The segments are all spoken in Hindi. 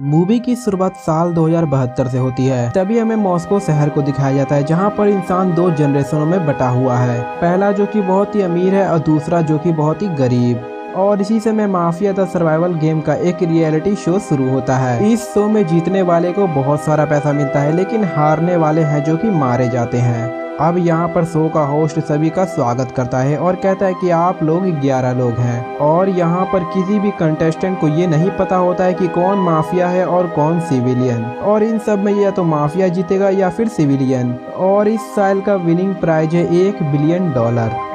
मूवी की शुरुआत साल 2072 से होती है। तभी हमें मॉस्को शहर को दिखाया जाता है, जहां पर इंसान दो जनरेशनों में बटा हुआ है। पहला जो कि बहुत ही अमीर है और दूसरा जो कि बहुत ही गरीब। और इसी समय माफिया द सर्वाइवल गेम का एक रियलिटी शो शुरू होता है। इस शो में जीतने वाले को बहुत सारा पैसा मिलता है, लेकिन हारने वाले हैं जो कि मारे जाते हैं। अब यहाँ पर शो का होस्ट सभी का स्वागत करता है और कहता है कि आप लोग 11 लोग हैं और यहाँ पर किसी भी कंटेस्टेंट को ये नहीं पता होता है कि कौन माफिया है और कौन सिविलियन, और इन सब में या तो माफिया जीतेगा या फिर सिविलियन। और इस साल का विनिंग प्राइज है $1 बिलियन।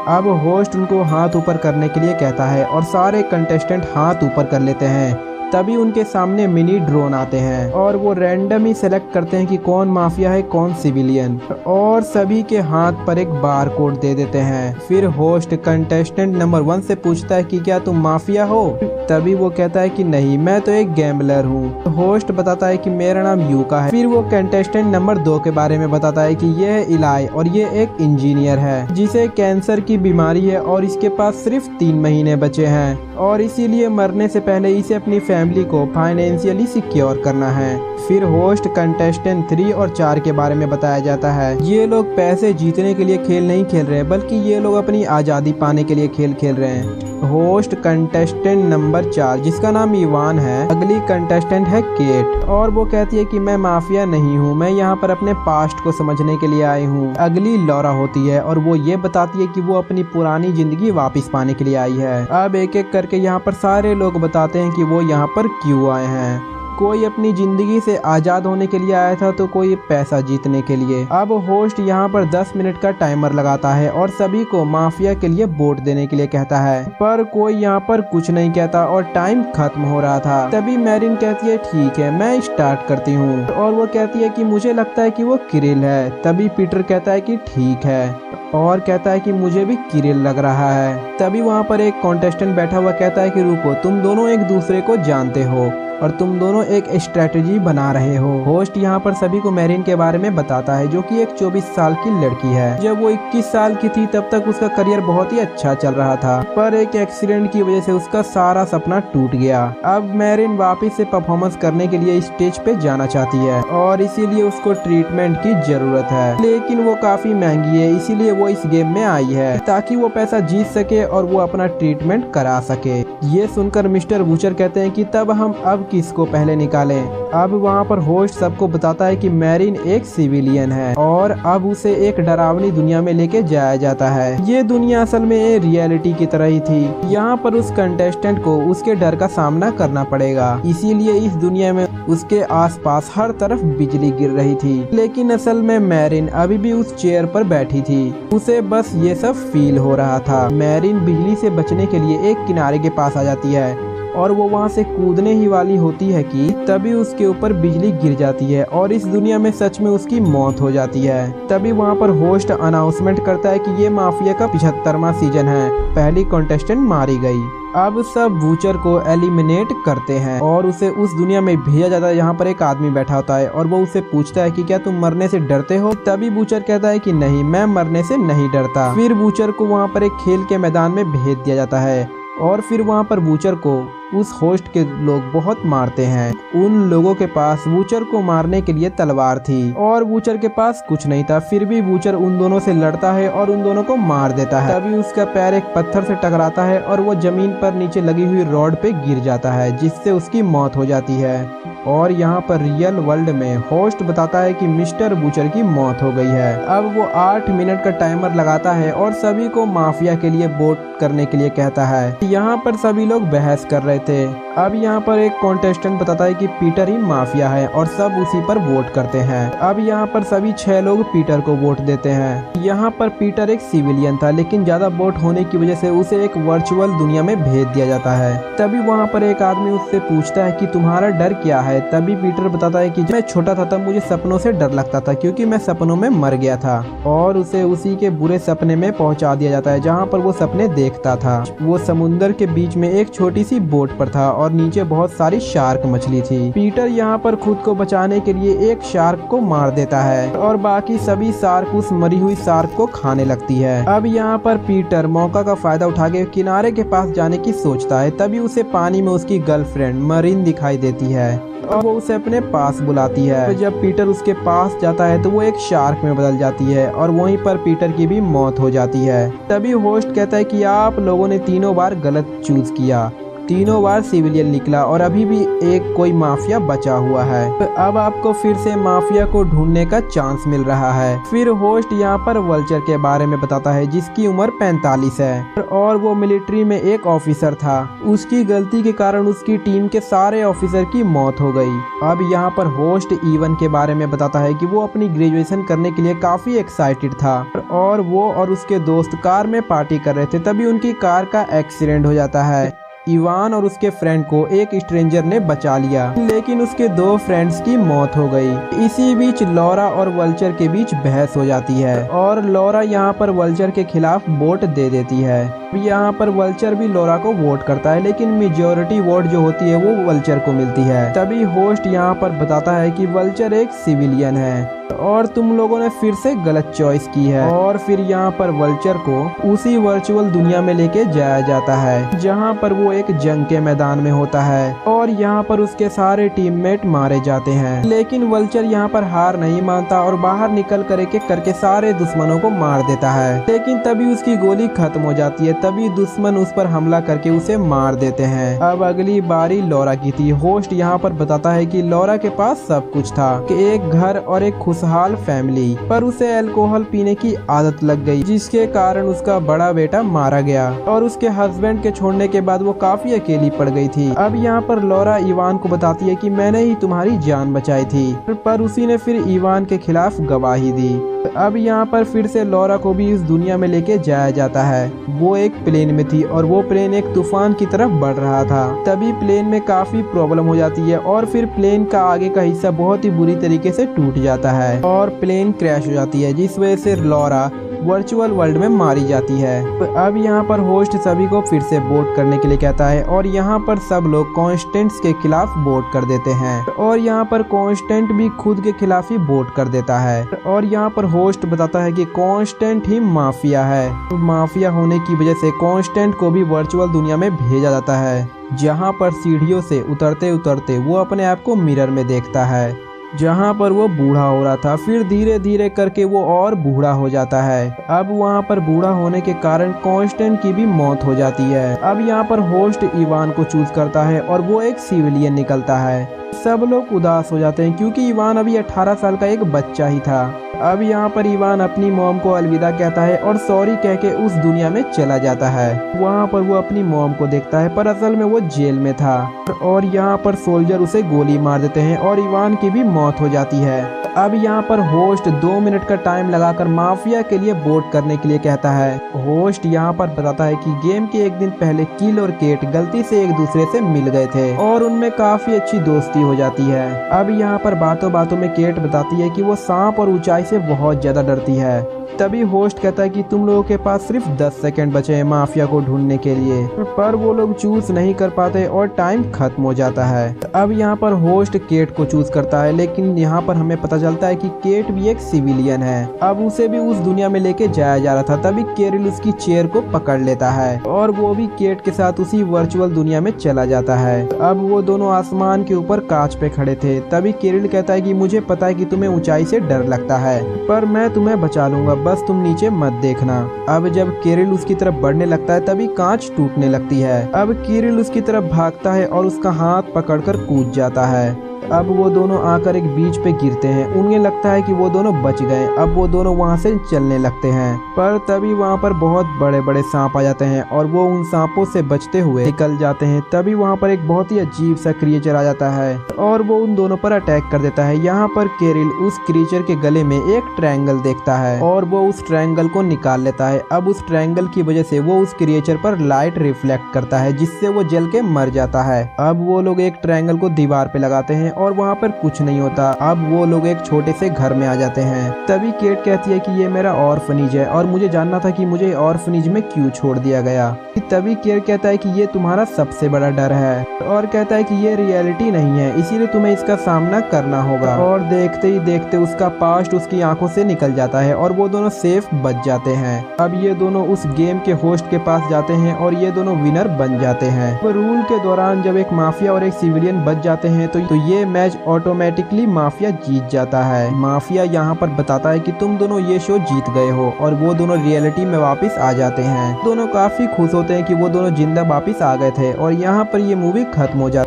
अब होस्ट उनको हाथ ऊपर करने के लिए कहता है और सारे कंटेस्टेंट हाथ ऊपर कर लेते हैं। तभी उनके सामने मिनी ड्रोन आते हैं और वो रैंडम ही सेलेक्ट करते हैं कि कौन माफिया है कौन सिविलियन, और सभी के हाथ पर एक बार कोड दे देते हैं। फिर होस्ट कंटेस्टेंट नंबर 1 से पूछता है कि क्या तुम माफिया हो? तभी वो कहता है कि नहीं, मैं तो एक गैम्बलर हूँ। होस्ट बताता है कि मेरा नाम यूका है। फिर वो कंटेस्टेंट नंबर 2 के बारे में बताता है कि ये है इलाई और ये एक इंजीनियर है जिसे कैंसर की बीमारी है और इसके पास सिर्फ 3 महीने बचे हैं और इसीलिए मरने से पहले इसे अपनी फैमिली को फाइनेंशियली सिक्योर करना है। फिर होस्ट कंटेस्टेंट 3 और 4 के बारे में बताया जाता है। ये लोग पैसे जीतने के लिए खेल नहीं खेल रहे, बल्कि ये लोग अपनी आज़ादी पाने के लिए खेल खेल रहे हैं। होस्ट कंटेस्टेंट नंबर 4 जिसका नाम इवान है, अगली कंटेस्टेंट है केट और वो कहती है कि मैं माफिया नहीं हूँ, मैं यहाँ पर अपने पास्ट को समझने के लिए आई हूँ। अगली लॉरा होती है और वो ये बताती है कि वो अपनी पुरानी जिंदगी वापस पाने के लिए आई है। अब एक एक करके यहाँ पर सारे लोग बताते हैं कि वो यहाँ पर क्यों आए हैं। कोई अपनी जिंदगी से आजाद होने के लिए आया था तो कोई पैसा जीतने के लिए। अब होस्ट यहाँ पर 10 मिनट का टाइमर लगाता है और सभी को माफिया के लिए वोट देने के लिए कहता है, पर कोई यहाँ पर कुछ नहीं कहता और टाइम खत्म हो रहा था। तभी मैरिन कहती है ठीक है मैं स्टार्ट करती हूँ, और वो कहती है कि मुझे लगता है कि वो किरिल है। तभी पीटर कहता है कि ठीक है और कहता है कि मुझे भी किरिल लग रहा है। तभी वहाँ पर एक कॉन्टेस्टेंट बैठा हुआ कहता है कि रुको, तुम दोनों एक दूसरे को जानते हो और तुम दोनों एक स्ट्रेटेजी बना रहे हो। होस्ट यहाँ पर सभी को मैरिन के बारे में बताता है जो कि एक 24 साल की लड़की है। जब वो 21 साल की थी तब तक उसका करियर बहुत ही अच्छा चल रहा था, पर एक एक्सीडेंट की वजह से उसका सारा सपना टूट गया। अब मैरिन वापस से परफॉर्मेंस करने के लिए स्टेज पे जाना चाहती है और इसीलिए उसको ट्रीटमेंट की जरूरत है, लेकिन वो काफी महंगी है, इसीलिए वो इस गेम में आई है ताकि वो पैसा जीत सके और वो अपना ट्रीटमेंट करा सके। ये सुनकर मिस्टर बूचर कहते हैं कि तब हम अब किसको पहले निकालें। अब वहाँ पर होस्ट सबको बताता है कि मैरिन एक सिविलियन है और अब उसे एक डरावनी दुनिया में लेके जाया जाता है। ये दुनिया असल में एक रियलिटी की तरह ही थी। यहाँ पर उस कंटेस्टेंट को उसके डर का सामना करना पड़ेगा, इसीलिए इस दुनिया में उसके आसपास हर तरफ बिजली गिर रही थी, लेकिन असल में मैरिन अभी भी उस चेयर पर बैठी थी। उसे बस ये सब फील हो रहा था। मैरिन बिजली से बचने के लिए एक किनारे के पास आ जाती है और वो वहाँ से कूदने ही वाली होती है कि तभी उसके ऊपर बिजली गिर जाती है और इस दुनिया में सच में उसकी मौत हो जाती है। तभी वहाँ पर होस्ट अनाउंसमेंट करता है कि ये माफिया का 75वां सीजन है, पहली कंटेस्टेंट मारी गई। अब सब बूचर को एलिमिनेट करते हैं और उसे उस दुनिया में भेजा जाता है जहाँ पर एक आदमी बैठा होता है और वो उसे पूछता है कि क्या तुम मरने से डरते हो? तभी बूचर कहता है कि नहीं, मैं मरने से नहीं डरता। फिर बूचर को वहाँ पर एक खेल के मैदान में भेज दिया जाता है और फिर वहाँ पर बूचर को उस होस्ट के लोग बहुत मारते हैं। उन लोगों के पास बूचर को मारने के लिए तलवार थी और बूचर के पास कुछ नहीं था, फिर भी बूचर उन दोनों से लड़ता है और उन दोनों को मार देता है। तभी उसका पैर एक पत्थर से टकराता है और वो जमीन पर नीचे लगी हुई रॉड पे गिर जाता है, जिससे उसकी मौत हो जाती है। और यहाँ पर रियल वर्ल्ड में होस्ट बताता है कि मिस्टर बूचर की मौत हो गई है। अब वो 8 मिनट का टाइमर लगाता है और सभी को माफिया के लिए वोट करने के लिए कहता है। यहाँ पर सभी लोग बहस कर रहे थे। अब यहाँ पर एक कॉन्टेस्टेंट बताता है कि पीटर ही माफिया है और सब उसी पर वोट करते हैं। अब यहाँ पर सभी 6 लोग पीटर को वोट देते हैं। यहाँ पर पीटर एक सिविलियन था, लेकिन ज्यादा वोट होने की वजह से उसे एक वर्चुअल दुनिया में भेज दिया जाता है। तभी वहाँ पर एक आदमी उससे पूछता है कि तुम्हारा डर क्या है? तभी पीटर बताता है कि जब मैं छोटा था तब मुझे सपनों से डर लगता था क्योंकि मैं सपनों में मर गया था, और उसे उसी के बुरे सपने में पहुंचा दिया जाता है जहां पर वो सपने देखता था। वो समुंदर के बीच में एक छोटी सी बोट पर था और नीचे बहुत सारी शार्क मछली थी। पीटर यहाँ पर खुद को बचाने के लिए एक शार्क को मार देता है और बाकी सभी शार्क उस मरी हुई शार्क को खाने लगती है। अब यहाँ पर पीटर मौका का फायदा उठा के किनारे के पास जाने की सोचता है। तभी उसे पानी में उसकी गर्लफ्रेंड मरीन दिखाई देती है और वो उसे अपने पास बुलाती है। तो जब पीटर उसके पास जाता है तो वो एक शार्क में बदल जाती है और वहीं पर पीटर की भी मौत हो जाती है। तभी होस्ट कहता है कि आप लोगों ने तीनों बार गलत चूज किया, तीनों बार सिविलियन निकला और अभी भी एक कोई माफिया बचा हुआ है। तो अब आपको फिर से माफिया को ढूंढने का चांस मिल रहा है। फिर होस्ट यहाँ पर वल्चर के बारे में बताता है जिसकी उम्र 45 है और वो मिलिट्री में एक ऑफिसर था। उसकी गलती के कारण उसकी टीम के सारे ऑफिसर की मौत हो गई। अब यहाँ पर होस्ट इवन के बारे में बताता है कि वो अपनी ग्रेजुएशन करने के लिए काफी एक्साइटेड था और वो और उसके दोस्त कार में पार्टी कर रहे थे। तभी उनकी कार का एक्सीडेंट हो जाता है। इवान और उसके फ्रेंड को एक स्ट्रेंजर ने बचा लिया, लेकिन उसके 2 फ्रेंड्स की मौत हो गई। इसी बीच लॉरा और वल्चर के बीच बहस हो जाती है और लॉरा यहाँ पर वल्चर के खिलाफ वोट दे देती है। यहाँ पर वल्चर भी लॉरा को वोट करता है, लेकिन मेजॉरिटी वोट जो होती है वो वल्चर को मिलती है। तभी होस्ट यहाँ पर बताता है कि वल्चर एक सिविलियन है और तुम लोगों ने फिर से गलत चॉइस की है। और फिर यहाँ पर वल्चर को उसी वर्चुअल दुनिया में लेके जाया जाता है जहाँ पर वो एक जंग के मैदान में होता है और यहाँ पर उसके सारे टीममेट मारे जाते हैं। लेकिन वल्चर यहाँ पर हार नहीं मानता और बाहर निकल कर एक एक करके सारे दुश्मनों को मार देता है। लेकिन तभी उसकी गोली खत्म हो जाती है। तभी दुश्मन उस पर हमला करके उसे मार देते हैं। अब अगली बारी लॉरा की थी। होस्ट यहाँ पर बताता है कि लॉरा के पास सब कुछ था, कि एक घर और एक खुशहाल फैमिली, पर उसे अल्कोहल पीने की आदत लग गई जिसके कारण उसका बड़ा बेटा मारा गया और उसके हस्बैंड के छोड़ने के बाद वो काफी अकेली पड़ गई थी। अब यहाँ पर लॉरा इवान को बताती है कि मैंने ही तुम्हारी जान बचाई थी, पर उसी ने फिर इवान के खिलाफ गवाही दी। अब यहाँ पर फिर से लॉरा को भी इस दुनिया में लेके जाया जाता है। वो एक प्लेन में थी और वो प्लेन एक तूफान की तरफ बढ़ रहा था। तभी प्लेन में काफी प्रॉब्लम हो जाती है और फिर प्लेन का आगे का हिस्सा बहुत ही बुरी तरीके से टूट जाता है और प्लेन क्रैश हो जाती है, जिस वजह से लॉरा वर्चुअल वर्ल्ड में मारी जाती है। अब यहाँ पर होस्ट सभी को फिर से वोट करने के लिए कहता है और यहाँ पर सब लोग कॉन्स्टेंट्स के खिलाफ वोट कर देते हैं और यहाँ पर कॉन्स्टेंट भी खुद के खिलाफ ही वोट कर देता है। और यहाँ पर होस्ट बताता है कि कॉन्स्टेंट ही माफिया है। माफिया होने की वजह से कॉन्स्टेंट को भी वर्चुअल दुनिया में भेजा जाता है, जहाँ पर सीढ़ियों से उतरते उतरते वो अपने आप को मिरर में देखता है, जहाँ पर वो बूढ़ा हो रहा था। फिर धीरे धीरे करके वो और बूढ़ा हो जाता है। अब वहाँ पर बूढ़ा होने के कारण कॉन्स्टेंट की भी मौत हो जाती है। अब यहाँ पर होस्ट इवान को चूज करता है और वो एक सिविलियन निकलता है। सब लोग उदास हो जाते हैं क्योंकि इवान अभी 18 साल का एक बच्चा ही था। अब यहाँ पर इवान अपनी मॉम को अलविदा कहता है और सॉरी कह के उस दुनिया में चला जाता है। वहाँ पर वो अपनी मॉम को देखता है, पर असल में वो जेल में था और यहाँ पर सोल्जर उसे गोली मार देते हैं और इवान की भी मौत हो जाती है। अब यहाँ पर होस्ट 2 मिनट का टाइम लगाकर माफिया के लिए वोट करने के लिए कहता है। होस्ट यहाँ पर बताता है कि गेम के एक दिन पहले किल और केट गलती से एक दूसरे से मिल गए थे और उनमें काफी अच्छी दोस्ती हो जाती है। अब यहाँ पर बातों बातों में केट बताती है कि वो सांप और ऊंचाई से बहुत ज्यादा डरती है। तभी होस्ट कहता है कि तुम लोगों के पास सिर्फ 10 सेकंड बचे हैं माफिया को ढूंढने के लिए, पर वो लोग चूज नहीं कर पाते और टाइम खत्म हो जाता है। अब यहाँ पर होस्ट केट को चूज करता है, लेकिन यहाँ पर हमें पता चलता है कि केट भी एक सिविलियन है। अब उसे भी उस दुनिया में लेके जाया जा रहा था। तभी केरिल उसकी चेयर को पकड़ लेता है और वो भी केट के साथ उसी वर्चुअल दुनिया में चला जाता है। अब वो दोनों आसमान के ऊपर कांच पे खड़े थे। तभी केरिल कहता है कि मुझे पता है कि तुम्हें ऊंचाई से डर लगता है, पर मैं तुम्हें बचा लूंगा, बस तुम नीचे मत देखना। अब जब केरिल उसकी तरफ बढ़ने लगता है तभी कांच टूटने लगती है। अब केरिल उसकी तरफ भागता है और उसका हाथ पकड़कर कूद जाता है। अब वो दोनों आकर एक बीच पे गिरते हैं। उन्हें लगता है कि वो दोनों बच गए। अब वो दोनों वहाँ से चलने लगते हैं, पर तभी वहाँ पर बहुत बड़े बड़े सांप आ जाते हैं और वो उन सांपों से बचते हुए निकल जाते हैं। तभी वहाँ पर एक बहुत ही अजीब सा क्रिएचर आ जाता है और वो उन दोनों पर अटैक कर देता है। यहाँ पर केरिल उस क्रिएचर के गले में एक ट्रायंगल देखता है और वो उस ट्रायंगल को निकाल लेता है। अब उस ट्रायंगल की वजह से वो उस क्रिएचर पर लाइट रिफ्लेक्ट करता है, जिससे वो जल के मर जाता है। अब वो लोग एक ट्रायंगल को दीवार पे लगाते हैं और वहाँ पर कुछ नहीं होता। अब वो लोग एक छोटे से घर में आ जाते हैं। तभी केट कहती है कि ये मेरा ऑर्फनेज है और मुझे जानना था कि मुझे ऑर्फनेज में क्यों छोड़ दिया गया। तभी केट कहता है कि ये तुम्हारा सबसे बड़ा डर है और कहता है कि ये रियलिटी नहीं है, इसीलिए तुम्हें इसका सामना करना होगा। और देखते ही देखते उसका पास्ट उसकी आंखों से निकल जाता है और वो दोनों सेफ बच जाते हैं। अब ये दोनों उस गेम के होस्ट के पास जाते हैं और ये दोनों विनर बन जाते हैं। रूल के दौरान जब एक माफिया और एक सिविलियन बच जाते हैं तो ये मैच ऑटोमेटिकली माफिया जीत जाता है। माफिया यहाँ पर बताता है कि तुम दोनों ये शो जीत गए हो और वो दोनों रियलिटी में वापस आ जाते हैं। दोनों काफी खुश होते हैं कि वो दोनों जिंदा वापस आ गए थे और यहाँ पर ये मूवी खत्म हो जाती है।